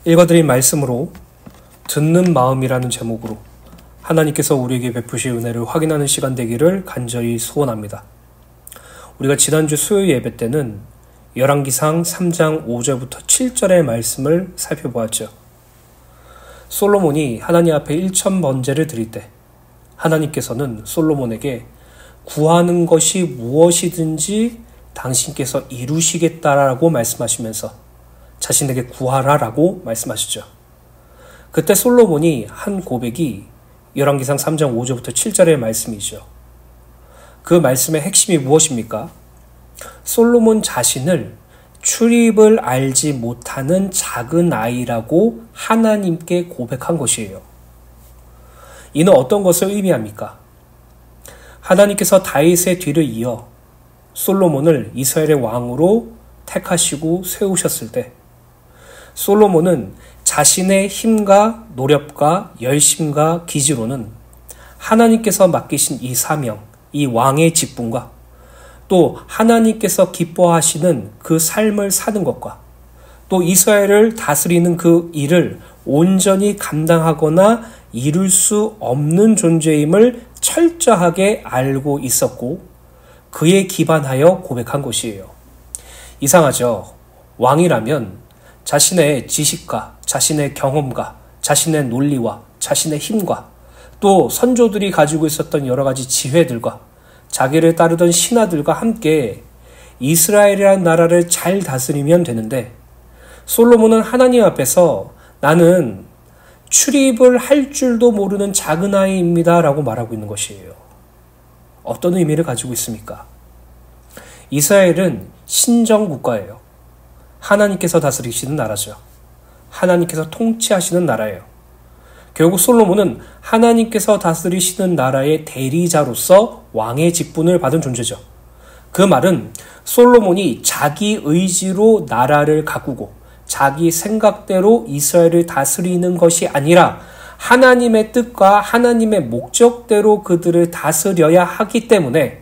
읽어드린 말씀으로 듣는 마음이라는 제목으로 하나님께서 우리에게 베푸실 은혜를 확인하는 시간 되기를 간절히 소원합니다. 우리가 지난주 수요일 예배 때는 열왕기상 3장 5절부터 7절의 말씀을 살펴보았죠. 솔로몬이 하나님 앞에 1000번제를 드릴 때 하나님께서는 솔로몬에게 구하는 것이 무엇이든지 당신께서 이루시겠다라고 말씀하시면서 자신에게 구하라라고 말씀하시죠. 그때 솔로몬이 한 고백이 열왕기상 3장 5절부터 7절의 말씀이죠. 그 말씀의 핵심이 무엇입니까? 솔로몬 자신을 출입을 알지 못하는 작은 아이라고 하나님께 고백한 것이에요. 이는 어떤 것을 의미합니까? 하나님께서 다윗의 뒤를 이어 솔로몬을 이스라엘의 왕으로 택하시고 세우셨을 때 솔로몬은 자신의 힘과 노력과 열심과 기지로는 하나님께서 맡기신 이 사명, 이 왕의 직분과 또 하나님께서 기뻐하시는 그 삶을 사는 것과 또 이스라엘을 다스리는 그 일을 온전히 감당하거나 이룰 수 없는 존재임을 철저하게 알고 있었고 그에 기반하여 고백한 것이에요. 이상하죠? 왕이라면 자신의 지식과 자신의 경험과 자신의 논리와 자신의 힘과 또 선조들이 가지고 있었던 여러 가지 지혜들과 자기를 따르던 신하들과 함께 이스라엘이라는 나라를 잘 다스리면 되는데 솔로몬은 하나님 앞에서 나는 출입을 할 줄도 모르는 작은 아이입니다 라고 말하고 있는 것이에요. 어떤 의미를 가지고 있습니까? 이스라엘은 신정국가예요. 하나님께서 다스리시는 나라죠. 하나님께서 통치하시는 나라예요. 결국 솔로몬은 하나님께서 다스리시는 나라의 대리자로서 왕의 직분을 받은 존재죠. 그 말은 솔로몬이 자기 의지로 나라를 가꾸고 자기 생각대로 이스라엘을 다스리는 것이 아니라 하나님의 뜻과 하나님의 목적대로 그들을 다스려야 하기 때문에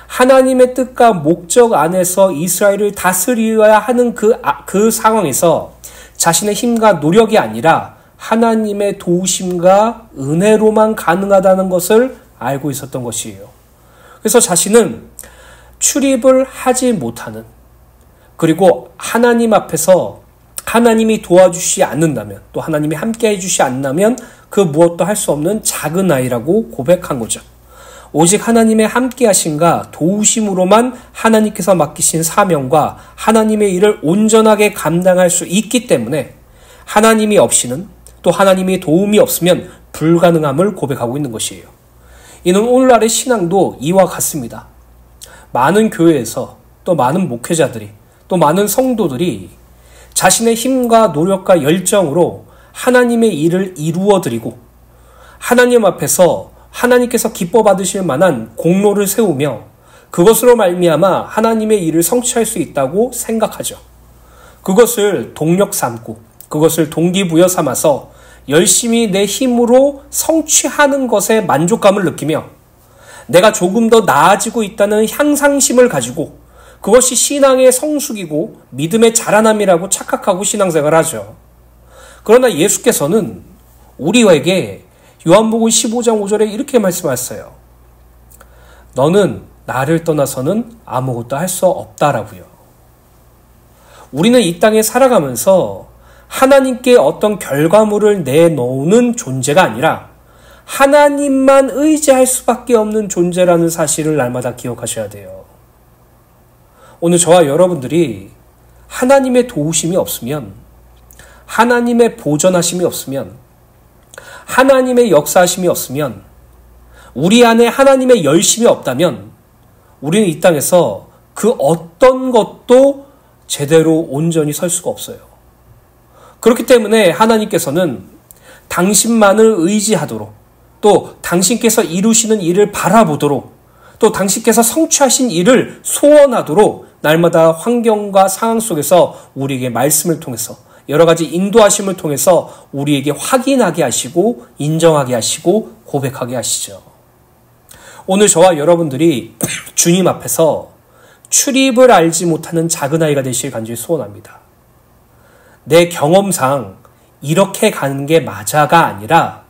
하나님의 뜻과 목적 안에서 이스라엘을 다스려야 하는 그 상황에서 자신의 힘과 노력이 아니라 하나님의 도우심과 은혜로만 가능하다는 것을 알고 있었던 것이에요. 그래서 자신은 출입을 하지 못하는 그리고 하나님 앞에서 하나님이 도와주시지 않는다면 또 하나님이 함께 해주시지 않는다면 그 무엇도 할 수 없는 작은 아이라고 고백한 거죠. 오직 하나님의 함께하심과 도우심으로만 하나님께서 맡기신 사명과 하나님의 일을 온전하게 감당할 수 있기 때문에 하나님이 없이는 또 하나님의 도움이 없으면 불가능함을 고백하고 있는 것이에요. 이는 오늘날의 신앙도 이와 같습니다. 많은 교회에서 또 많은 목회자들이 또 많은 성도들이 자신의 힘과 노력과 열정으로 하나님의 일을 이루어드리고 하나님 앞에서 하나님께서 기뻐 받으실 만한 공로를 세우며 그것으로 말미암아 하나님의 일을 성취할 수 있다고 생각하죠. 그것을 동력 삼고 그것을 동기부여 삼아서 열심히 내 힘으로 성취하는 것에 만족감을 느끼며 내가 조금 더 나아지고 있다는 향상심을 가지고 그것이 신앙의 성숙이고 믿음의 자라남이라고 착각하고 신앙생활을 하죠. 그러나 예수께서는 우리에게 요한복음 15장 5절에 이렇게 말씀하셨어요. 너는 나를 떠나서는 아무것도 할 수 없다라고요. 우리는 이 땅에 살아가면서 하나님께 어떤 결과물을 내놓는 존재가 아니라 하나님만 의지할 수밖에 없는 존재라는 사실을 날마다 기억하셔야 돼요. 오늘 저와 여러분들이 하나님의 도우심이 없으면 하나님의 보전하심이 없으면 하나님의 역사하심이 없으면 우리 안에 하나님의 열심이 없다면 우리는 이 땅에서 그 어떤 것도 제대로 온전히 설 수가 없어요. 그렇기 때문에 하나님께서는 당신만을 의지하도록 또 당신께서 이루시는 일을 바라보도록 또 당신께서 성취하신 일을 소원하도록 날마다 환경과 상황 속에서 우리에게 말씀을 통해서 여러 가지 인도하심을 통해서 우리에게 확인하게 하시고 인정하게 하시고 고백하게 하시죠. 오늘 저와 여러분들이 주님 앞에서 출입을 알지 못하는 작은 아이가 되시길 간절히 소원합니다. 내 경험상 이렇게 가는 게 맞아가 아니라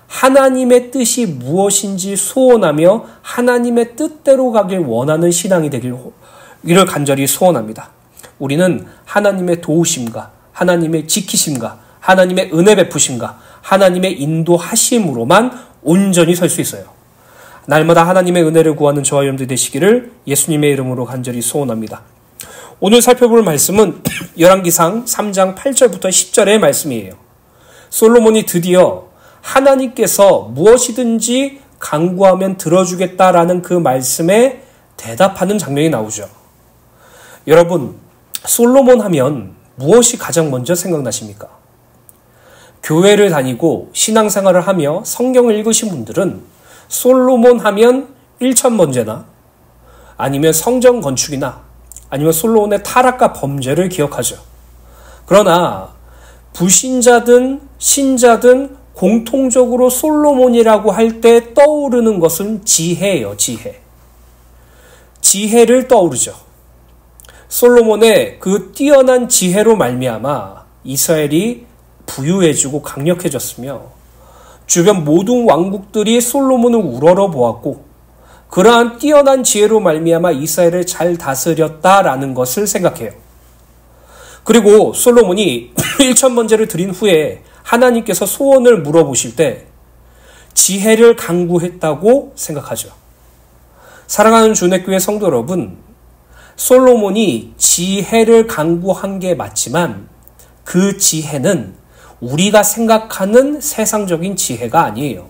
하나님의 뜻이 무엇인지 소원하며 하나님의 뜻대로 가길 원하는 신앙이 되기를 간절히 소원합니다. 우리는 하나님의 도우심과 하나님의 지키심과 하나님의 은혜 베푸심과 하나님의 인도하심으로만 온전히 설 수 있어요. 날마다 하나님의 은혜를 구하는 저와 여러분들 되시기를 예수님의 이름으로 간절히 소원합니다. 오늘 살펴볼 말씀은 열왕기상 3장 8절부터 10절의 말씀이에요. 솔로몬이 드디어 하나님께서 무엇이든지 간구하면 들어주겠다라는 그 말씀에 대답하는 장면이 나오죠. 여러분, 솔로몬 하면 무엇이 가장 먼저 생각나십니까? 교회를 다니고 신앙생활을 하며 성경을 읽으신 분들은 솔로몬 하면 일천번제나 아니면 성전 건축이나 아니면 솔로몬의 타락과 범죄를 기억하죠. 그러나 불신자든 신자든 공통적으로 솔로몬이라고 할 때 떠오르는 것은 지혜예요. 지혜를 떠오르죠. 솔로몬의 그 뛰어난 지혜로 말미암아 이스라엘이 부유해지고 강력해졌으며 주변 모든 왕국들이 솔로몬을 우러러 보았고 그러한 뛰어난 지혜로 말미암아 이스라엘을 잘 다스렸다라는 것을 생각해요. 그리고 솔로몬이 1000번제를 드린 후에 하나님께서 소원을 물어보실 때 지혜를 간구했다고 생각하죠. 사랑하는 주내교회 성도 여러분, 솔로몬이 지혜를 간구한 게 맞지만 그 지혜는 우리가 생각하는 세상적인 지혜가 아니에요.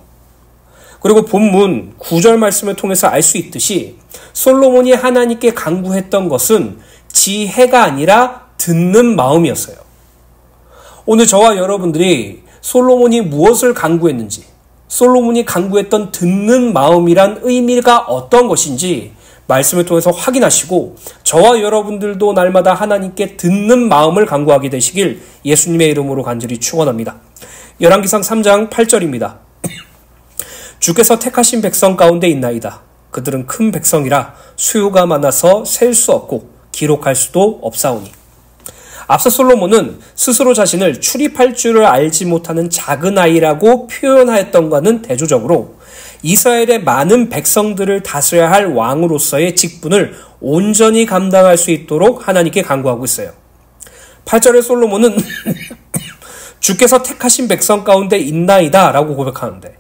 그리고 본문 9절 말씀을 통해서 알 수 있듯이 솔로몬이 하나님께 간구했던 것은 지혜가 아니라 듣는 마음이었어요. 오늘 저와 여러분들이 솔로몬이 무엇을 간구했는지, 솔로몬이 간구했던 듣는 마음이란 의미가 어떤 것인지 말씀을 통해서 확인하시고 저와 여러분들도 날마다 하나님께 듣는 마음을 간구하게 되시길 예수님의 이름으로 간절히 축원합니다. 열왕기상 3장 8절입니다. 주께서 택하신 백성 가운데 있나이다. 그들은 큰 백성이라 수요가 많아서 셀 수 없고 기록할 수도 없사오니. 앞서 솔로몬은 스스로 자신을 출입할 줄을 알지 못하는 작은 아이라고 표현하였던과는 대조적으로 이스라엘의 많은 백성들을 다스려야 할 왕으로서의 직분을 온전히 감당할 수 있도록 하나님께 간구하고 있어요. 8절의 솔로몬은 주께서 택하신 백성 가운데 있나이다 라고 고백하는데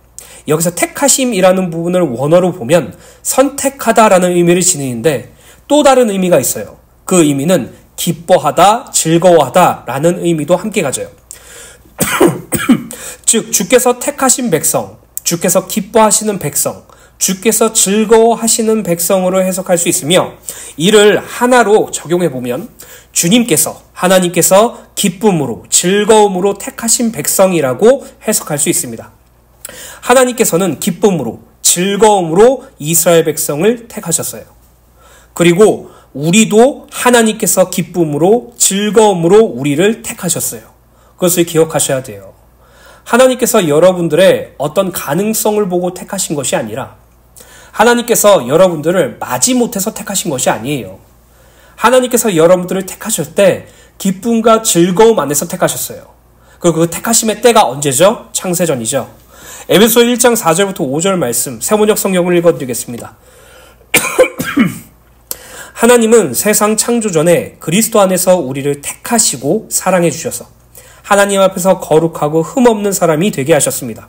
여기서 택하심이라는 부분을 원어로 보면 선택하다라는 의미를 지니는데 또 다른 의미가 있어요. 그 의미는 기뻐하다, 즐거워하다라는 의미도 함께 가져요. 즉 주께서 택하신 백성, 주께서 기뻐하시는 백성, 주께서 즐거워하시는 백성으로 해석할 수 있으며 이를 하나로 적용해보면 주님께서, 하나님께서 기쁨으로, 즐거움으로 택하신 백성이라고 해석할 수 있습니다. 하나님께서는 기쁨으로, 즐거움으로 이스라엘 백성을 택하셨어요. 그리고 우리도 하나님께서 기쁨으로, 즐거움으로 우리를 택하셨어요. 그것을 기억하셔야 돼요. 하나님께서 여러분들의 어떤 가능성을 보고 택하신 것이 아니라 하나님께서 여러분들을 마지못해서 택하신 것이 아니에요. 하나님께서 여러분들을 택하실 때 기쁨과 즐거움 안에서 택하셨어요. 그리고 그 택하심의 때가 언제죠? 창세전이죠. 에베소 1장 4절부터 5절 말씀, 세번역 성경을 읽어드리겠습니다. 하나님은 세상 창조 전에 그리스도 안에서 우리를 택하시고 사랑해 주셔서 하나님 앞에서 거룩하고 흠없는 사람이 되게 하셨습니다.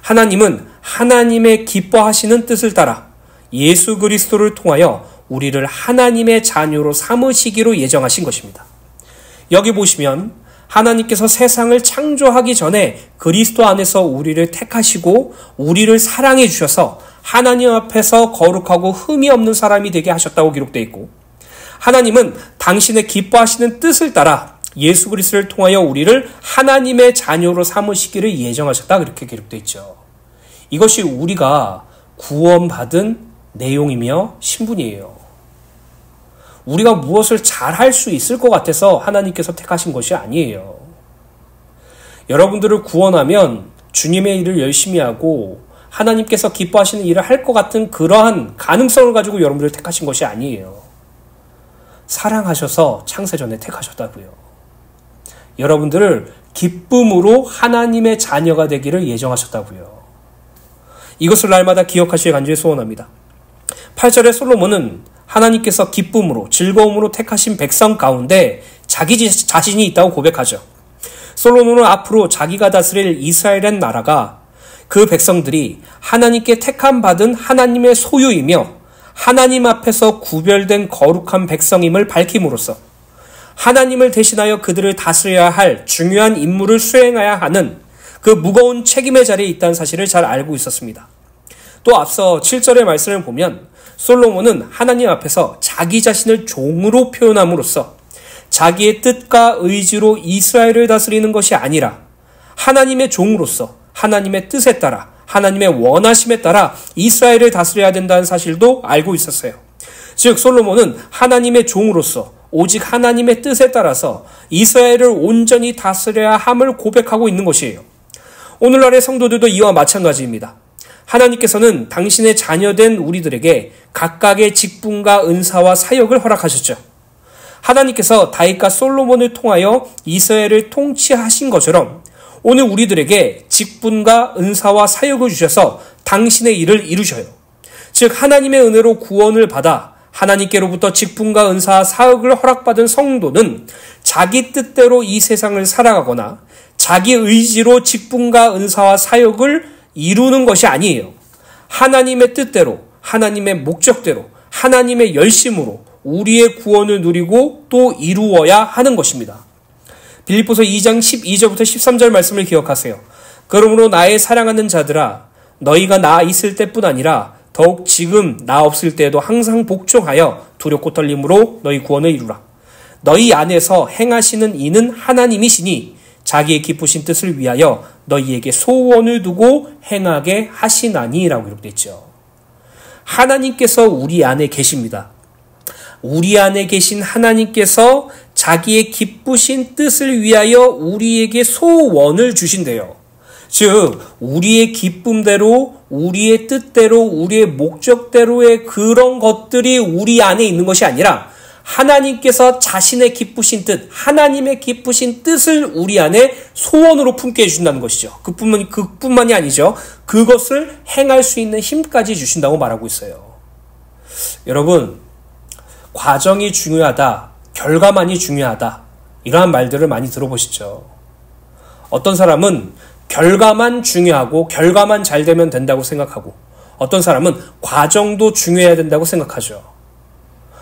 하나님은 하나님의 기뻐하시는 뜻을 따라 예수 그리스도를 통하여 우리를 하나님의 자녀로 삼으시기로 예정하신 것입니다. 여기 보시면 하나님께서 세상을 창조하기 전에 그리스도 안에서 우리를 택하시고 우리를 사랑해 주셔서 하나님 앞에서 거룩하고 흠이 없는 사람이 되게 하셨다고 기록되어 있고 하나님은 당신의 기뻐하시는 뜻을 따라 예수 그리스도를 통하여 우리를 하나님의 자녀로 삼으시기를 예정하셨다 그렇게 기록되어 있죠. 이것이 우리가 구원받은 내용이며 신분이에요. 우리가 무엇을 잘할 수 있을 것 같아서 하나님께서 택하신 것이 아니에요. 여러분들을 구원하면 주님의 일을 열심히 하고 하나님께서 기뻐하시는 일을 할 것 같은 그러한 가능성을 가지고 여러분들을 택하신 것이 아니에요. 사랑하셔서 창세전에 택하셨다고요. 여러분들을 기쁨으로 하나님의 자녀가 되기를 예정하셨다고요. 이것을 날마다 기억하시길 간절히 소원합니다. 8절에 솔로몬은 하나님께서 기쁨으로 즐거움으로 택하신 백성 가운데 자기 자신이 있다고 고백하죠. 솔로몬은 앞으로 자기가 다스릴 이스라엘의 나라가 그 백성들이 하나님께 택함 받은 하나님의 소유이며 하나님 앞에서 구별된 거룩한 백성임을 밝힘으로써 하나님을 대신하여 그들을 다스려야 할 중요한 임무를 수행해야 하는 그 무거운 책임의 자리에 있다는 사실을 잘 알고 있었습니다. 또 앞서 7절의 말씀을 보면 솔로몬은 하나님 앞에서 자기 자신을 종으로 표현함으로써 자기의 뜻과 의지로 이스라엘을 다스리는 것이 아니라 하나님의 종으로서 하나님의 뜻에 따라 하나님의 원하심에 따라 이스라엘을 다스려야 된다는 사실도 알고 있었어요. 즉 솔로몬은 하나님의 종으로서 오직 하나님의 뜻에 따라서 이스라엘을 온전히 다스려야 함을 고백하고 있는 것이에요. 오늘날의 성도들도 이와 마찬가지입니다. 하나님께서는 당신의 자녀된 우리들에게 각각의 직분과 은사와 사역을 허락하셨죠. 하나님께서 다윗과 솔로몬을 통하여 이스라엘을 통치하신 것처럼 오늘 우리들에게 직분과 은사와 사역을 주셔서 당신의 일을 이루셔요. 즉 하나님의 은혜로 구원을 받아 하나님께로부터 직분과 은사와 사역을 허락받은 성도는 자기 뜻대로 이 세상을 살아가거나 자기 의지로 직분과 은사와 사역을 이루는 것이 아니에요. 하나님의 뜻대로, 하나님의 목적대로, 하나님의 열심으로 우리의 구원을 누리고 또 이루어야 하는 것입니다. 빌립보서 2장 12절부터 13절 말씀을 기억하세요. 그러므로 나의 사랑하는 자들아 너희가 나 있을 때뿐 아니라 더욱 지금 나 없을 때에도 항상 복종하여 두렵고 떨림으로 너희 구원을 이루라. 너희 안에서 행하시는 이는 하나님이시니 자기의 기쁘신 뜻을 위하여 너희에게 소원을 두고 행하게 하시나니 라고 기록되어 있죠. 하나님께서 우리 안에 계십니다. 우리 안에 계신 하나님께서 자기의 기쁘신 뜻을 위하여 우리에게 소원을 주신대요. 즉 우리의 기쁨대로 우리의 뜻대로 우리의 목적대로의 그런 것들이 우리 안에 있는 것이 아니라 하나님께서 자신의 기쁘신 뜻, 하나님의 기쁘신 뜻을 우리 안에 소원으로 품게 해주신다는 것이죠. 그뿐만이 아니죠. 그것을 행할 수 있는 힘까지 주신다고 말하고 있어요. 여러분, 과정이 중요하다, 결과만이 중요하다, 이러한 말들을 많이 들어보시죠. 어떤 사람은 결과만 중요하고 결과만 잘 되면 된다고 생각하고 어떤 사람은 과정도 중요해야 된다고 생각하죠.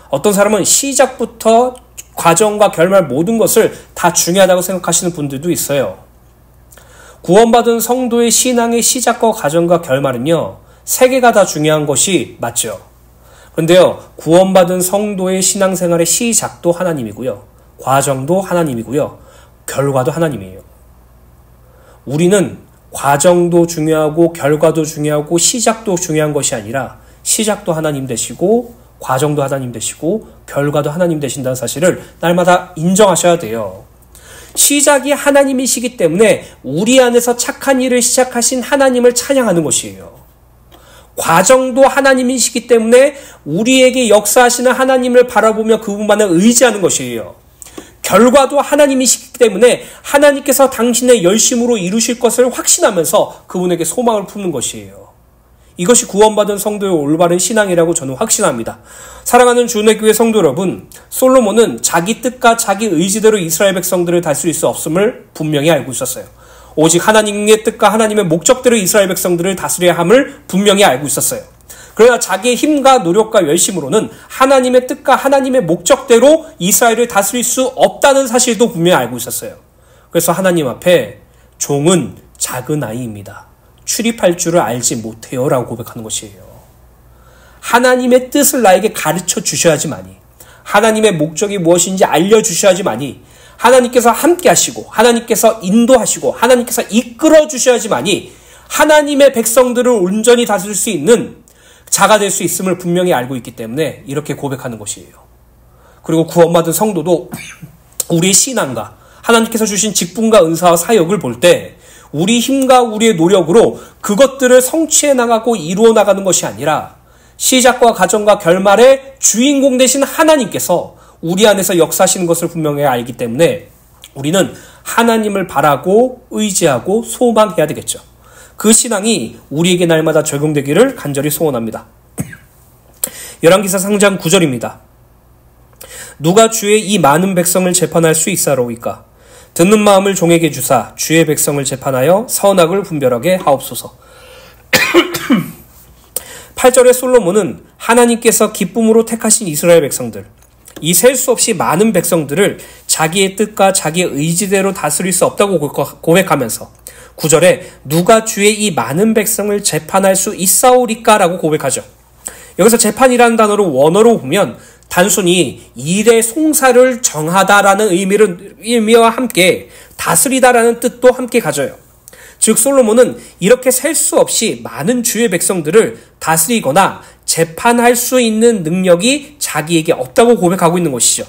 어떤 사람은 시작부터 과정과 결말 모든 것을 다 중요하다고 생각하시는 분들도 있어요. 구원받은 성도의 신앙의 시작과 과정과 결말은요, 세 개가 다 중요한 것이 맞죠. 그런데요, 구원받은 성도의 신앙생활의 시작도 하나님이고요, 과정도 하나님이고요, 결과도 하나님이에요. 우리는 과정도 중요하고 결과도 중요하고 시작도 중요한 것이 아니라 시작도 하나님 되시고 과정도 하나님 되시고 결과도 하나님 되신다는 사실을 날마다 인정하셔야 돼요. 시작이 하나님이시기 때문에 우리 안에서 착한 일을 시작하신 하나님을 찬양하는 것이에요. 과정도 하나님이시기 때문에 우리에게 역사하시는 하나님을 바라보며 그분만을 의지하는 것이에요. 결과도 하나님이시기 때문에 하나님께서 당신의 열심으로 이루실 것을 확신하면서 그분에게 소망을 품는 것이에요. 이것이 구원받은 성도의 올바른 신앙이라고 저는 확신합니다. 사랑하는 주의 교회 성도 여러분, 솔로몬은 자기 뜻과 자기 의지대로 이스라엘 백성들을 다스릴 수 없음을 분명히 알고 있었어요. 오직 하나님의 뜻과 하나님의 목적대로 이스라엘 백성들을 다스려야 함을 분명히 알고 있었어요. 그러나 자기의 힘과 노력과 열심으로는 하나님의 뜻과 하나님의 목적대로 이스라엘을 다스릴 수 없다는 사실도 분명히 알고 있었어요. 그래서 하나님 앞에 종은 작은 아이입니다. 출입할 줄을 알지 못해요 라고 고백하는 것이에요. 하나님의 뜻을 나에게 가르쳐 주셔야지만이, 하나님의 목적이 무엇인지 알려주셔야지만이, 하나님께서 함께 하시고 하나님께서 인도하시고 하나님께서 이끌어 주셔야지만이 하나님의 백성들을 온전히 다스릴 수 있는 자가 될 수 있음을 분명히 알고 있기 때문에 이렇게 고백하는 것이에요. 그리고 구원받은 성도도 우리의 신앙과 하나님께서 주신 직분과 은사와 사역을 볼 때 우리 힘과 우리의 노력으로 그것들을 성취해 나가고 이루어 나가는 것이 아니라 시작과 과정과 결말의 주인공 되신 하나님께서 우리 안에서 역사하시는 것을 분명히 알기 때문에 우리는 하나님을 바라고 의지하고 소망해야 되겠죠. 그 신앙이 우리에게 날마다 적용되기를 간절히 소원합니다. 열왕기사 3장 9절입니다. 누가 주의 이 많은 백성을 재판할 수 있사로이까? 듣는 마음을 종에게 주사 주의 백성을 재판하여 선악을 분별하게 하옵소서. 8절의 솔로몬은 하나님께서 기쁨으로 택하신 이스라엘 백성들, 이 셀 수 없이 많은 백성들을 자기의 뜻과 자기의 의지대로 다스릴 수 없다고 고백하면서 9절에 누가 주의 이 많은 백성을 재판할 수 있사오리까? 라고 고백하죠. 여기서 재판이라는 단어로 원어로 보면 단순히 일의 송사를 정하다라는 의미와 함께 다스리다라는 뜻도 함께 가져요. 즉 솔로몬은 이렇게 셀 수 없이 많은 주의 백성들을 다스리거나 재판할 수 있는 능력이 자기에게 없다고 고백하고 있는 것이죠.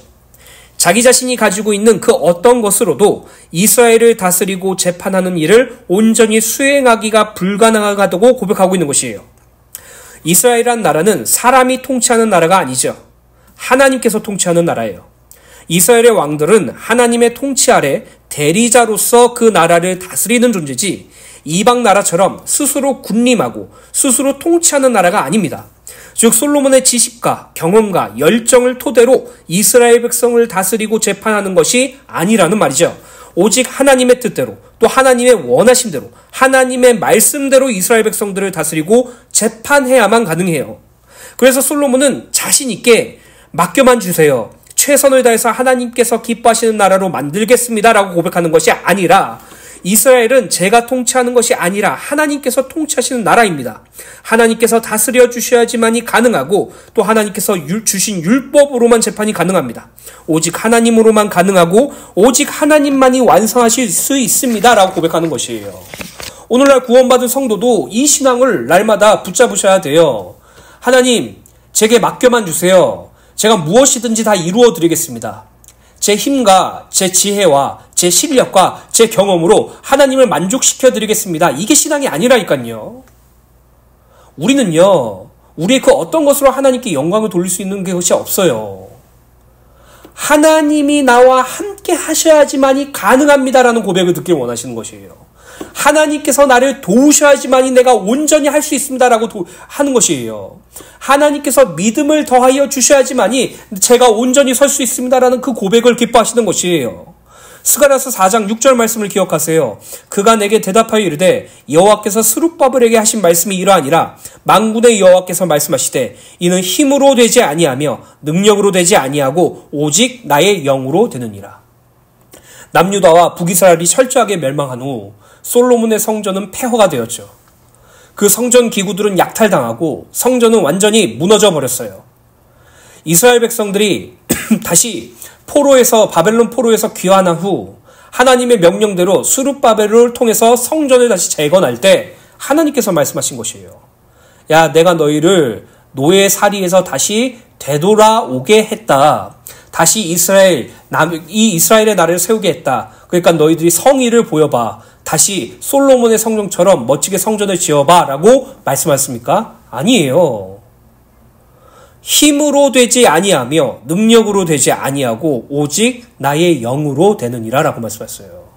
자기 자신이 가지고 있는 그 어떤 것으로도 이스라엘을 다스리고 재판하는 일을 온전히 수행하기가 불가능하다고 고백하고 있는 것이에요. 이스라엘이란 나라는 사람이 통치하는 나라가 아니죠. 하나님께서 통치하는 나라예요. 이스라엘의 왕들은 하나님의 통치 아래 대리자로서 그 나라를 다스리는 존재지 이방 나라처럼 스스로 군림하고 스스로 통치하는 나라가 아닙니다. 즉 솔로몬의 지식과 경험과 열정을 토대로 이스라엘 백성을 다스리고 재판하는 것이 아니라는 말이죠. 오직 하나님의 뜻대로 또 하나님의 원하심대로 하나님의 말씀대로 이스라엘 백성들을 다스리고 재판해야만 가능해요. 그래서 솔로몬은 자신 있게 맡겨만 주세요. 최선을 다해서 하나님께서 기뻐하시는 나라로 만들겠습니다라고 고백하는 것이 아니라 이스라엘은 제가 통치하는 것이 아니라 하나님께서 통치하시는 나라입니다. 하나님께서 다스려 주셔야지만이 가능하고 또 하나님께서 주신 율법으로만 재판이 가능합니다. 오직 하나님으로만 가능하고 오직 하나님만이 완성하실 수 있습니다 라고 고백하는 것이에요. 오늘날 구원받은 성도도 이 신앙을 날마다 붙잡으셔야 돼요. 하나님, 제게 맡겨만 주세요. 제가 무엇이든지 다 이루어 드리겠습니다. 제 힘과 제 지혜와 제 실력과 제 경험으로 하나님을 만족시켜 드리겠습니다. 이게 신앙이 아니라니까요. 우리는요, 우리의 그 어떤 것으로 하나님께 영광을 돌릴 수 있는 것이 없어요. 하나님이 나와 함께 하셔야지만이 가능합니다라는 고백을 듣길 원하시는 것이에요. 하나님께서 나를 도우셔야지만이 내가 온전히 할 수 있습니다라고 하는 것이에요. 하나님께서 믿음을 더하여 주셔야지만이 제가 온전히 설 수 있습니다라는 그 고백을 기뻐하시는 것이에요. 스가랴서 4장 6절 말씀을 기억하세요. 그가 내게 대답하여 이르되 여호와께서 스룹바벨에게 하신 말씀이 이러하니라. 만군의 여호와께서 말씀하시되 이는 힘으로 되지 아니하며 능력으로 되지 아니하고 오직 나의 영으로 되느니라. 남유다와 북이스라엘이 철저하게 멸망한 후 솔로몬의 성전은 폐허가 되었죠. 그 성전 기구들은 약탈당하고 성전은 완전히 무너져 버렸어요. 이스라엘 백성들이 다시 바벨론 포로에서 귀환한 후 하나님의 명령대로 스룹바벨을 통해서 성전을 다시 재건할 때 하나님께서 말씀하신 것이에요. 야, 내가 너희를 노예살이에서 다시 되돌아오게 했다. 다시 이스라엘의 나라를 세우게 했다. 그러니까 너희들이 성의를 보여봐. 다시 솔로몬의 성전처럼 멋지게 성전을 지어봐 라고 말씀하셨습니까? 아니에요. 힘으로 되지 아니하며 능력으로 되지 아니하고 오직 나의 영으로 되느니라 라고 말씀하셨어요.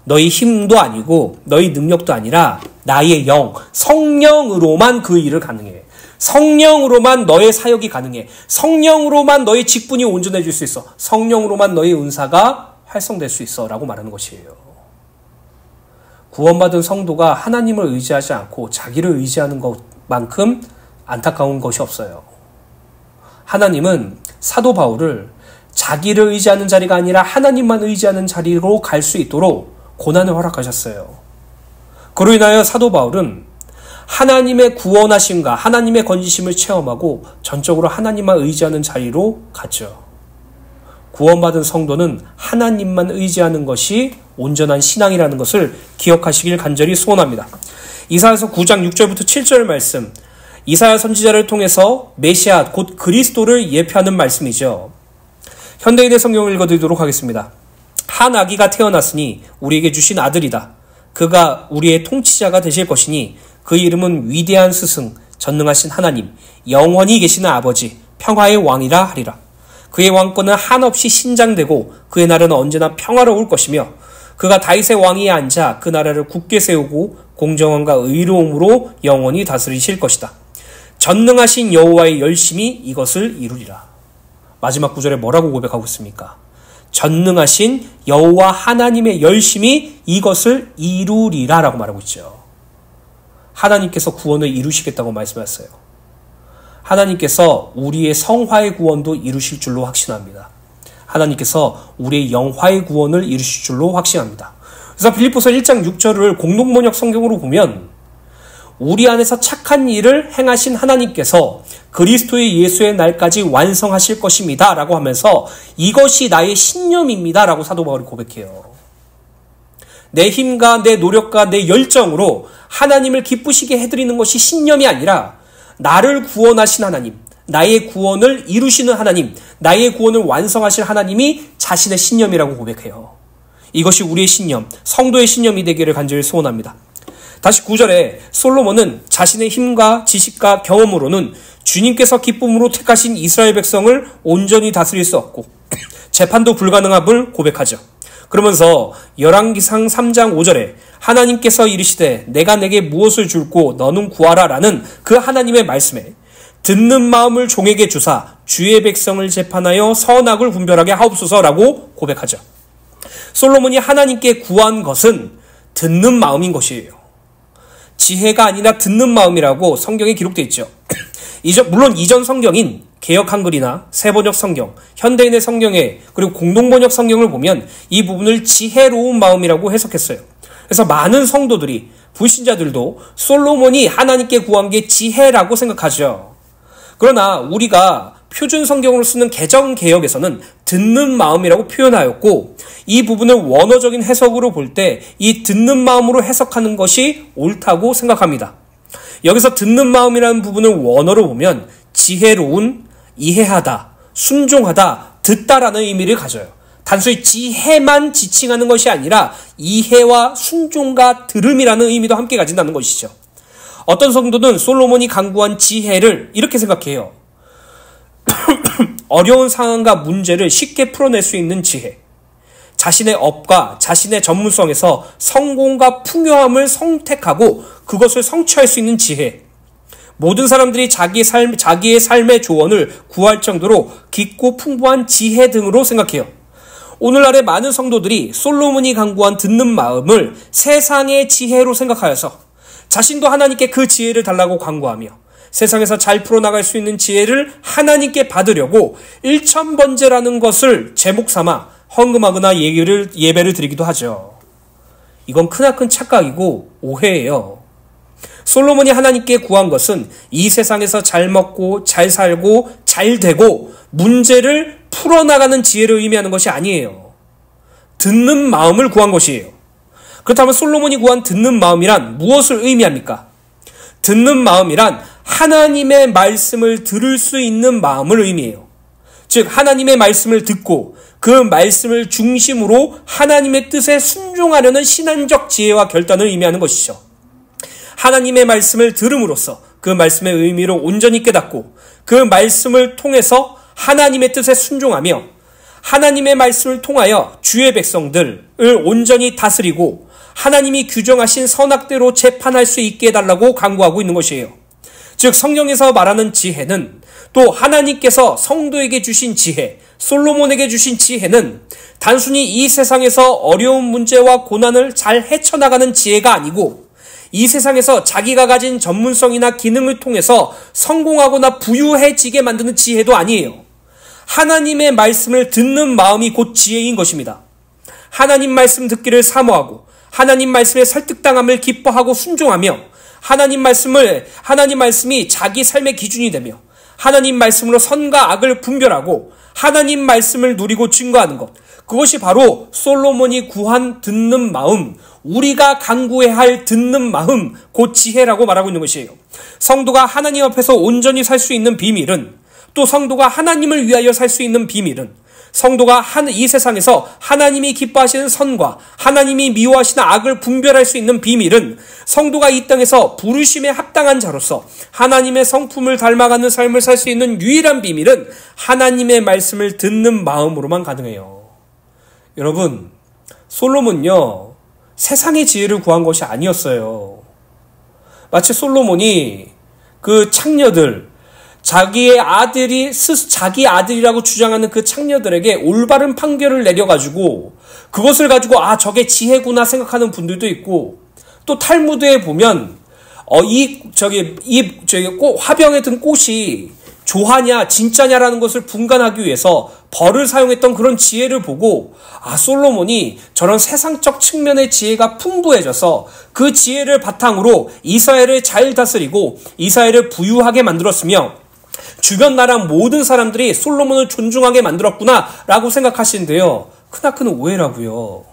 너희 힘도 아니고 너희 능력도 아니라 나의 영, 성령으로만 그 일을 가능해. 성령으로만 너의 사역이 가능해. 성령으로만 너의 직분이 온전해질 수 있어. 성령으로만 너의 은사가 활성될 수 있어 라고 말하는 것이에요. 구원받은 성도가 하나님을 의지하지 않고 자기를 의지하는 것만큼 안타까운 것이 없어요. 하나님은 사도 바울을 자기를 의지하는 자리가 아니라 하나님만 의지하는 자리로 갈 수 있도록 고난을 허락하셨어요. 그로 인하여 사도 바울은 하나님의 구원하심과 하나님의 건지심을 체험하고 전적으로 하나님만 의지하는 자리로 갔죠. 구원받은 성도는 하나님만 의지하는 것이 온전한 신앙이라는 것을 기억하시길 간절히 소원합니다. 이사야서 9장 6절부터 7절 말씀, 이사야 선지자를 통해서 메시아 곧 그리스도를 예표하는 말씀이죠. 현대인의 성경을 읽어드리도록 하겠습니다. 한 아기가 태어났으니 우리에게 주신 아들이다. 그가 우리의 통치자가 되실 것이니 그 이름은 위대한 스승, 전능하신 하나님, 영원히 계시는 아버지, 평화의 왕이라 하리라. 그의 왕권은 한없이 신장되고 그의 나라는 언제나 평화로울 것이며 그가 다윗의 왕위에 앉아 그 나라를 굳게 세우고 공정함과 의로움으로 영원히 다스리실 것이다. 전능하신 여호와의 열심이 이것을 이루리라. 마지막 구절에 뭐라고 고백하고 있습니까? 전능하신 여호와 하나님의 열심이 이것을 이루리라 라고 말하고 있죠. 하나님께서 구원을 이루시겠다고 말씀하셨어요. 하나님께서 우리의 성화의 구원도 이루실 줄로 확신합니다. 하나님께서 우리의 영화의 구원을 이루실 줄로 확신합니다. 그래서 빌립보서 1장 6절을 공동번역 성경으로 보면 우리 안에서 착한 일을 행하신 하나님께서 그리스도의 예수의 날까지 완성하실 것입니다 라고 하면서 이것이 나의 신념입니다 라고 사도 바울이 고백해요. 내 힘과 내 노력과 내 열정으로 하나님을 기쁘시게 해드리는 것이 신념이 아니라 나를 구원하신 하나님, 나의 구원을 이루시는 하나님, 나의 구원을 완성하실 하나님이 자신의 신념이라고 고백해요. 이것이 우리의 신념, 성도의 신념이 되기를 간절히 소원합니다. 다시 9절에 솔로몬은 자신의 힘과 지식과 경험으로는 주님께서 기쁨으로 택하신 이스라엘 백성을 온전히 다스릴 수 없고 재판도 불가능함을 고백하죠. 그러면서 열왕기상 3장 5절에 하나님께서 이르시되 내가 내게 무엇을 줄고 너는 구하라 라는 그 하나님의 말씀에 듣는 마음을 종에게 주사 주의 백성을 재판하여 선악을 분별하게 하옵소서라고 고백하죠. 솔로몬이 하나님께 구한 것은 듣는 마음인 것이에요. 지혜가 아니라 듣는 마음이라고 성경에 기록되어 있죠. 물론 이전 성경인 개역 한글이나 새번역 성경, 현대인의 성경에 그리고 공동번역 성경을 보면 이 부분을 지혜로운 마음이라고 해석했어요. 그래서 많은 성도들이 불신자들도 솔로몬이 하나님께 구한 게 지혜라고 생각하죠. 그러나 우리가 표준 성경으로 쓰는 개정 개역에서는 듣는 마음이라고 표현하였고 이 부분을 원어적인 해석으로 볼 때 이 듣는 마음으로 해석하는 것이 옳다고 생각합니다. 여기서 듣는 마음이라는 부분을 원어로 보면 지혜로운, 이해하다, 순종하다, 듣다라는 의미를 가져요. 단순히 지혜만 지칭하는 것이 아니라 이해와 순종과 들음이라는 의미도 함께 가진다는 것이죠. 어떤 성도는 솔로몬이 강구한 지혜를 이렇게 생각해요. 어려운 상황과 문제를 쉽게 풀어낼 수 있는 지혜. 자신의 업과 자신의 전문성에서 성공과 풍요함을 선택하고 그것을 성취할 수 있는 지혜. 모든 사람들이 자기의 삶의 조언을 구할 정도로 깊고 풍부한 지혜 등으로 생각해요. 오늘날의 많은 성도들이 솔로몬이 강구한 듣는 마음을 세상의 지혜로 생각하여서 자신도 하나님께 그 지혜를 달라고 강구하며 세상에서 잘 풀어나갈 수 있는 지혜를 하나님께 받으려고 일천번제라는 것을 제목 삼아 헌금하거나 예배를 드리기도 하죠. 이건 크나큰 착각이고 오해예요. 솔로몬이 하나님께 구한 것은 이 세상에서 잘 먹고 잘 살고 잘 되고 문제를 풀어나가는 지혜를 의미하는 것이 아니에요. 듣는 마음을 구한 것이에요. 그렇다면 솔로몬이 구한 듣는 마음이란 무엇을 의미합니까? 듣는 마음이란 하나님의 말씀을 들을 수 있는 마음을 의미해요. 즉 하나님의 말씀을 듣고 그 말씀을 중심으로 하나님의 뜻에 순종하려는 신앙적 지혜와 결단을 의미하는 것이죠. 하나님의 말씀을 들음으로써 그 말씀의 의미를 온전히 깨닫고 그 말씀을 통해서 하나님의 뜻에 순종하며 하나님의 말씀을 통하여 주의 백성들을 온전히 다스리고 하나님이 규정하신 선악대로 재판할 수 있게 해달라고 강구하고 있는 것이에요. 즉 성경에서 말하는 지혜는 또 하나님께서 성도에게 주신 지혜, 솔로몬에게 주신 지혜는 단순히 이 세상에서 어려운 문제와 고난을 잘 헤쳐나가는 지혜가 아니고 이 세상에서 자기가 가진 전문성이나 기능을 통해서 성공하거나 부유해지게 만드는 지혜도 아니에요. 하나님의 말씀을 듣는 마음이 곧 지혜인 것입니다. 하나님 말씀 듣기를 사모하고 하나님 말씀에 설득당함을 기뻐하고 순종하며 하나님 말씀이 자기 삶의 기준이 되며 하나님 말씀으로 선과 악을 분별하고 하나님 말씀을 누리고 증거하는 것. 그것이 바로 솔로몬이 구한 듣는 마음, 우리가 강구해야 할 듣는 마음, 곧 지혜라고 말하고 있는 것이에요. 성도가 하나님 앞에서 온전히 살 수 있는 비밀은 또 성도가 하나님을 위하여 살 수 있는 비밀은 성도가 이 세상에서 하나님이 기뻐하시는 선과 하나님이 미워하시는 악을 분별할 수 있는 비밀은 성도가 이 땅에서 부르심에 합당한 자로서 하나님의 성품을 닮아가는 삶을 살 수 있는 유일한 비밀은 하나님의 말씀을 듣는 마음으로만 가능해요. 여러분, 솔로몬은요, 세상의 지혜를 구한 것이 아니었어요. 마치 솔로몬이 그 창녀들, 자기 아들이라고 주장하는 그 창녀들에게 올바른 판결을 내려가지고 그것을 가지고 저게 지혜구나 생각하는 분들도 있고, 또 탈무드에 보면 화병에 든 꽃이 조화냐 진짜냐라는 것을 분간하기 위해서 벌을 사용했던 그런 지혜를 보고 솔로몬이 저런 세상적 측면의 지혜가 풍부해져서 그 지혜를 바탕으로 이스라엘을 잘 다스리고 이스라엘을 부유하게 만들었으며 주변 나라 모든 사람들이 솔로몬을 존중하게 만들었구나라고 생각하시는데요. 크나큰 오해라고요.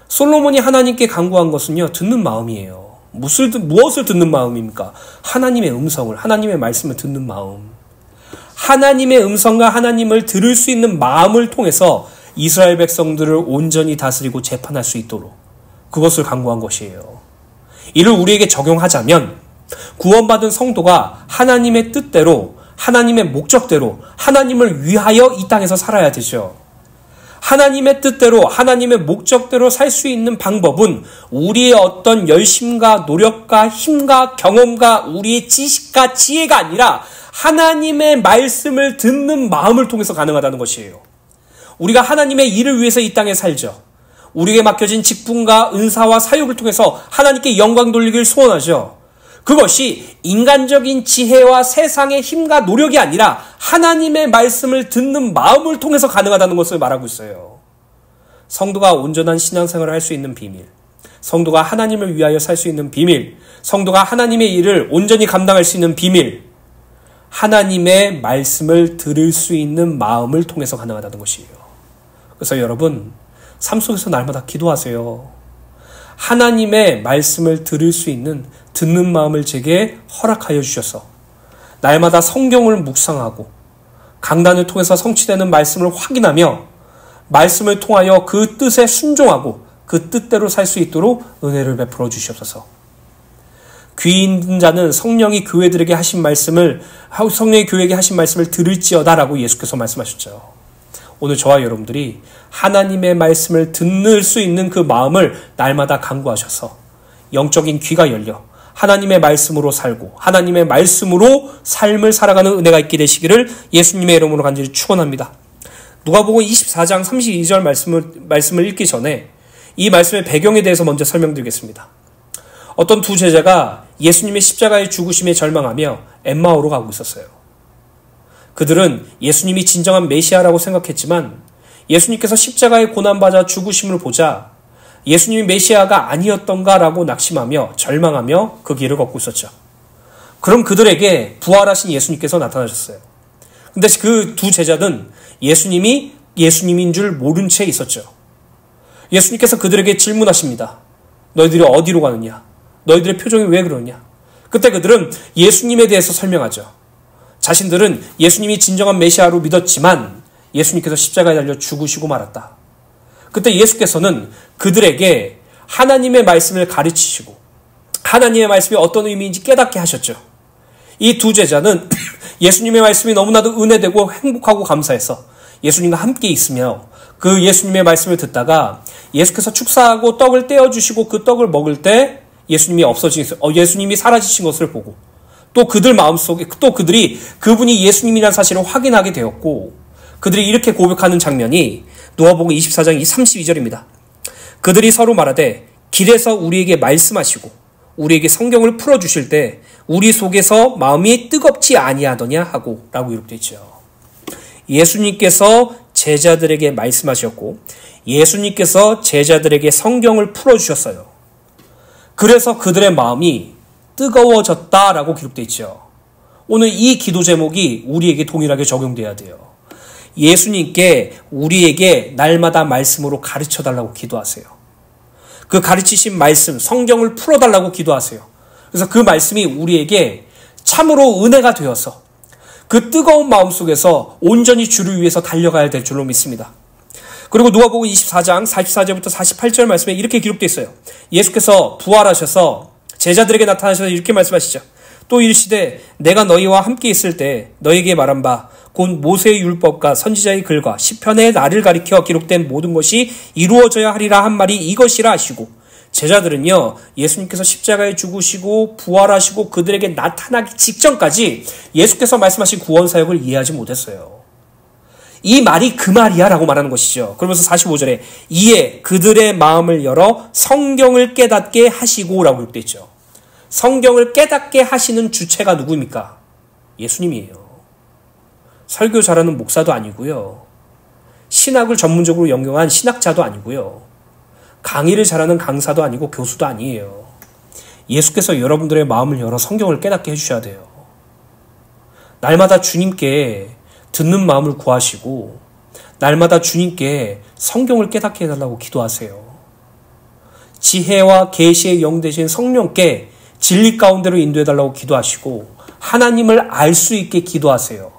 솔로몬이 하나님께 간구한 것은요, 듣는 마음이에요. 무엇을 듣는 마음입니까? 하나님의 음성을, 하나님의 말씀을 듣는 마음. 하나님의 음성과 하나님을 들을 수 있는 마음을 통해서 이스라엘 백성들을 온전히 다스리고 재판할 수 있도록 그것을 간구한 것이에요. 이를 우리에게 적용하자면 구원받은 성도가 하나님의 뜻대로, 하나님의 목적대로, 하나님을 위하여 이 땅에서 살아야 되죠. 하나님의 뜻대로, 하나님의 목적대로 살 수 있는 방법은 우리의 어떤 열심과 노력과 힘과 경험과 우리의 지식과 지혜가 아니라 하나님의 말씀을 듣는 마음을 통해서 가능하다는 것이에요. 우리가 하나님의 일을 위해서 이 땅에 살죠. 우리에게 맡겨진 직분과 은사와 사역을 통해서 하나님께 영광 돌리기를 소원하죠. 그것이 인간적인 지혜와 세상의 힘과 노력이 아니라 하나님의 말씀을 듣는 마음을 통해서 가능하다는 것을 말하고 있어요. 성도가 온전한 신앙생활을 할 수 있는 비밀, 성도가 하나님을 위하여 살 수 있는 비밀, 성도가 하나님의 일을 온전히 감당할 수 있는 비밀, 하나님의 말씀을 들을 수 있는 마음을 통해서 가능하다는 것이에요. 그래서 여러분, 삶 속에서 날마다 기도하세요. 하나님의 말씀을 들을 수 있는 듣는 마음을 제게 허락하여 주셔서 날마다 성경을 묵상하고 강단을 통해서 성취되는 말씀을 확인하며 말씀을 통하여 그 뜻에 순종하고 그 뜻대로 살 수 있도록 은혜를 베풀어 주시옵소서. 귀 있는 자는 성령이 교회에게 하신 말씀을 들을지어다라고 예수께서 말씀하셨죠. 오늘 저와 여러분들이 하나님의 말씀을 듣는 수 있는 그 마음을 날마다 간구하셔서 영적인 귀가 열려 하나님의 말씀으로 살고 하나님의 말씀으로 삶을 살아가는 은혜가 있게 되시기를 예수님의 이름으로 간절히 축원합니다. 누가복음 24장 32절 말씀을 읽기 전에 이 말씀의 배경에 대해서 먼저 설명드리겠습니다. 어떤 두 제자가 예수님의 십자가의 죽으심에 절망하며 엠마오로 가고 있었어요. 그들은 예수님이 진정한 메시아라고 생각했지만 예수님께서 십자가의 고난받아 죽으심을 보자 예수님이 메시아가 아니었던가라고 낙심하며 절망하며 그 길을 걷고 있었죠. 그럼 그들에게 부활하신 예수님께서 나타나셨어요. 근데 그 두 제자는 예수님이 예수님인 줄 모른 채 있었죠. 예수님께서 그들에게 질문하십니다. 너희들이 어디로 가느냐? 너희들의 표정이 왜 그러냐? 그때 그들은 예수님에 대해서 설명하죠. 자신들은 예수님이 진정한 메시아로 믿었지만 예수님께서 십자가에 달려 죽으시고 말았다. 그때 예수께서는 그들에게 하나님의 말씀을 가르치시고 하나님의 말씀이 어떤 의미인지 깨닫게 하셨죠. 이 두 제자는 예수님의 말씀이 너무나도 은혜되고 행복하고 감사해서 예수님과 함께 있으며 그 예수님의 말씀을 듣다가 예수께서 축사하고 떡을 떼어주시고 그 떡을 먹을 때 예수님이 사라지신 것을 보고 또 그들 마음속에 또 그들이 그분이 예수님이라는 사실을 확인하게 되었고 그들이 이렇게 고백하는 장면이 누가복음 24장 32절입니다. 그들이 서로 말하되 길에서 우리에게 말씀하시고 우리에게 성경을 풀어주실 때 우리 속에서 마음이 뜨겁지 아니하더냐 하고 라고 이렇게 있죠. 예수님께서 제자들에게 말씀하셨고 예수님께서 제자들에게 성경을 풀어주셨어요. 그래서 그들의 마음이 뜨거워졌다라고 기록되어 있죠. 오늘 이 기도 제목이 우리에게 동일하게 적용돼야 돼요. 예수님께 우리에게 날마다 말씀으로 가르쳐달라고 기도하세요. 그 가르치신 말씀, 성경을 풀어달라고 기도하세요. 그래서 그 말씀이 우리에게 참으로 은혜가 되어서 그 뜨거운 마음 속에서 온전히 주를 위해서 달려가야 될 줄로 믿습니다. 그리고 누가복음 24장 44절부터 48절 말씀에 이렇게 기록되어 있어요. 예수께서 부활하셔서 제자들에게 나타나셔서 이렇게 말씀하시죠. 또 이르시되 내가 너희와 함께 있을 때 너희에게 말한 바 곧 모세의 율법과 선지자의 글과 시편의 나를 가리켜 기록된 모든 것이 이루어져야 하리라 한 말이 이것이라 하시고, 제자들은요, 예수님께서 십자가에 죽으시고 부활하시고 그들에게 나타나기 직전까지 예수께서 말씀하신 구원 사역을 이해하지 못했어요. 이 말이 그 말이야 라고 말하는 것이죠. 그러면서 45절에 이에 그들의 마음을 열어 성경을 깨닫게 하시고 라고 기록되어 있죠. 성경을 깨닫게 하시는 주체가 누구입니까? 예수님이에요. 설교 잘하는 목사도 아니고요. 신학을 전문적으로 연구한 신학자도 아니고요. 강의를 잘하는 강사도 아니고 교수도 아니에요. 예수께서 여러분들의 마음을 열어 성경을 깨닫게 해주셔야 돼요. 날마다 주님께 듣는 마음을 구하시고 날마다 주님께 성경을 깨닫게 해달라고 기도하세요. 지혜와 계시의 영 되신 성령께 진리 가운데로 인도해달라고 기도하시고 하나님을 알 수 있게 기도하세요.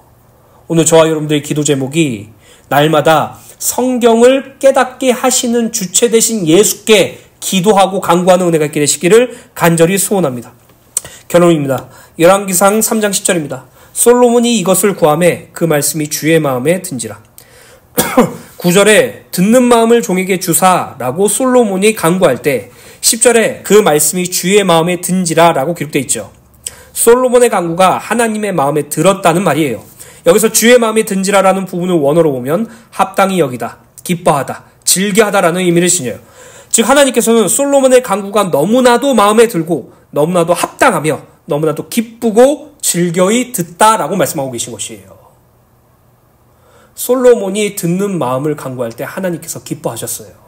오늘 저와 여러분들의 기도 제목이 날마다 성경을 깨닫게 하시는 주체 되신 예수께 기도하고 간구하는 은혜가 있게 되시기를 간절히 소원합니다. 결론입니다. 열왕기상 3장 10절입니다. 솔로몬이 이것을 구하매 그 말씀이 주의 마음에 든지라. 9절에 듣는 마음을 종에게 주사라고 솔로몬이 간구할 때 10절에 그 말씀이 주의 마음에 든지라 라고 기록되어 있죠. 솔로몬의 간구가 하나님의 마음에 들었다는 말이에요. 여기서 주의 마음에 든지라라는 부분을 원어로 보면 합당히 여기다, 기뻐하다, 즐겨하다라는 의미를 지녀요. 즉 하나님께서는 솔로몬의 간구가 너무나도 마음에 들고 너무나도 합당하며 너무나도 기쁘고 즐거이 듣다라고 말씀하고 계신 것이에요. 솔로몬이 듣는 마음을 간구할 때 하나님께서 기뻐하셨어요.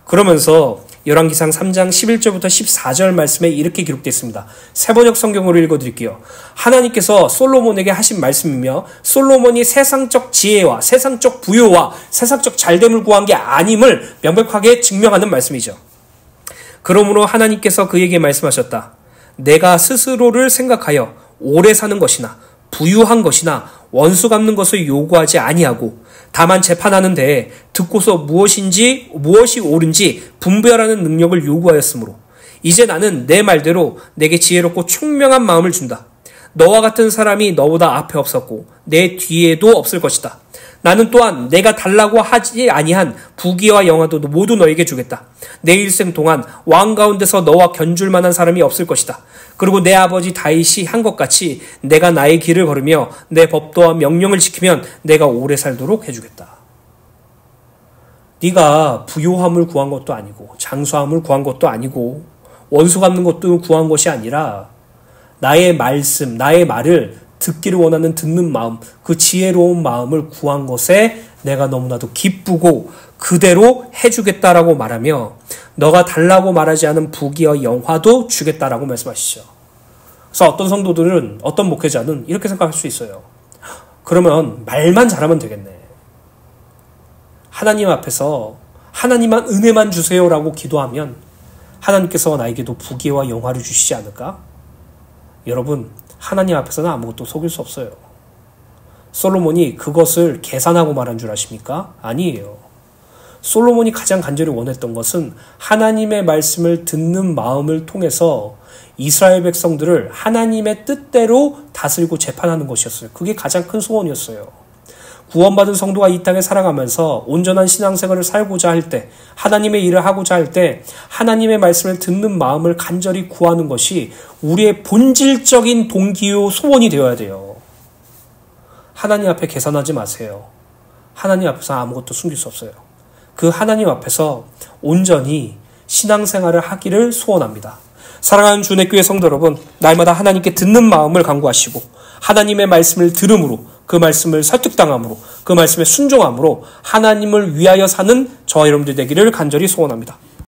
그러면서 열왕기상 3장 11절부터 14절 말씀에 이렇게 기록되어 있습니다. 세번역 성경으로 읽어드릴게요. 하나님께서 솔로몬에게 하신 말씀이며 솔로몬이 세상적 지혜와 세상적 부요와 세상적 잘됨을 구한 게 아님을 명백하게 증명하는 말씀이죠. 그러므로 하나님께서 그에게 말씀하셨다. 내가 스스로를 생각하여 오래 사는 것이나 부유한 것이나 원수 갚는 것을 요구하지 아니하고 다만 재판하는 데에 듣고서 무엇이 옳은지 분별하는 능력을 요구하였으므로 이제 나는 내 말대로 내게 지혜롭고 총명한 마음을 준다. 너와 같은 사람이 너보다 앞에 없었고 내 뒤에도 없을 것이다. 나는 또한 내가 달라고 하지 아니한 부귀와 영화도 모두 너에게 주겠다. 내 일생 동안 왕 가운데서 너와 견줄 만한 사람이 없을 것이다. 그리고 내 아버지 다윗이 한 것 같이 내가 나의 길을 걸으며 내 법도와 명령을 지키면 내가 오래 살도록 해주겠다. 네가 부요함을 구한 것도 아니고 장수함을 구한 것도 아니고 원수 갚는 것도 구한 것이 아니라 나의 말씀, 나의 말을 듣기를 원하는 듣는 마음, 그 지혜로운 마음을 구한 것에 내가 너무나도 기쁘고 그대로 해주겠다라고 말하며 너가 달라고 말하지 않은 부귀와 영화도 주겠다라고 말씀하시죠. 그래서 어떤 성도들은, 어떤 목회자는 이렇게 생각할 수 있어요. 그러면 말만 잘하면 되겠네. 하나님 앞에서 하나님만 은혜만 주세요라고 기도하면 하나님께서 나에게도 부귀와 영화를 주시지 않을까? 여러분, 하나님 앞에서는 아무것도 속일 수 없어요. 솔로몬이 그것을 계산하고 말한 줄 아십니까? 아니에요. 솔로몬이 가장 간절히 원했던 것은 하나님의 말씀을 듣는 마음을 통해서 이스라엘 백성들을 하나님의 뜻대로 다스리고 재판하는 것이었어요. 그게 가장 큰 소원이었어요. 구원받은 성도가 이 땅에 살아가면서 온전한 신앙생활을 살고자 할 때, 하나님의 일을 하고자 할 때 하나님의 말씀을 듣는 마음을 간절히 구하는 것이 우리의 본질적인 동기요 소원이 되어야 돼요. 하나님 앞에 계산하지 마세요. 하나님 앞에서 아무것도 숨길 수 없어요. 그 하나님 앞에서 온전히 신앙생활을 하기를 소원합니다. 사랑하는 주내교회 성도 여러분, 날마다 하나님께 듣는 마음을 간구하시고 하나님의 말씀을 들음으로, 그 말씀을 설득당함으로, 그 말씀에 순종함으로 하나님을 위하여 사는 저와 여러분들 되기를 간절히 소원합니다.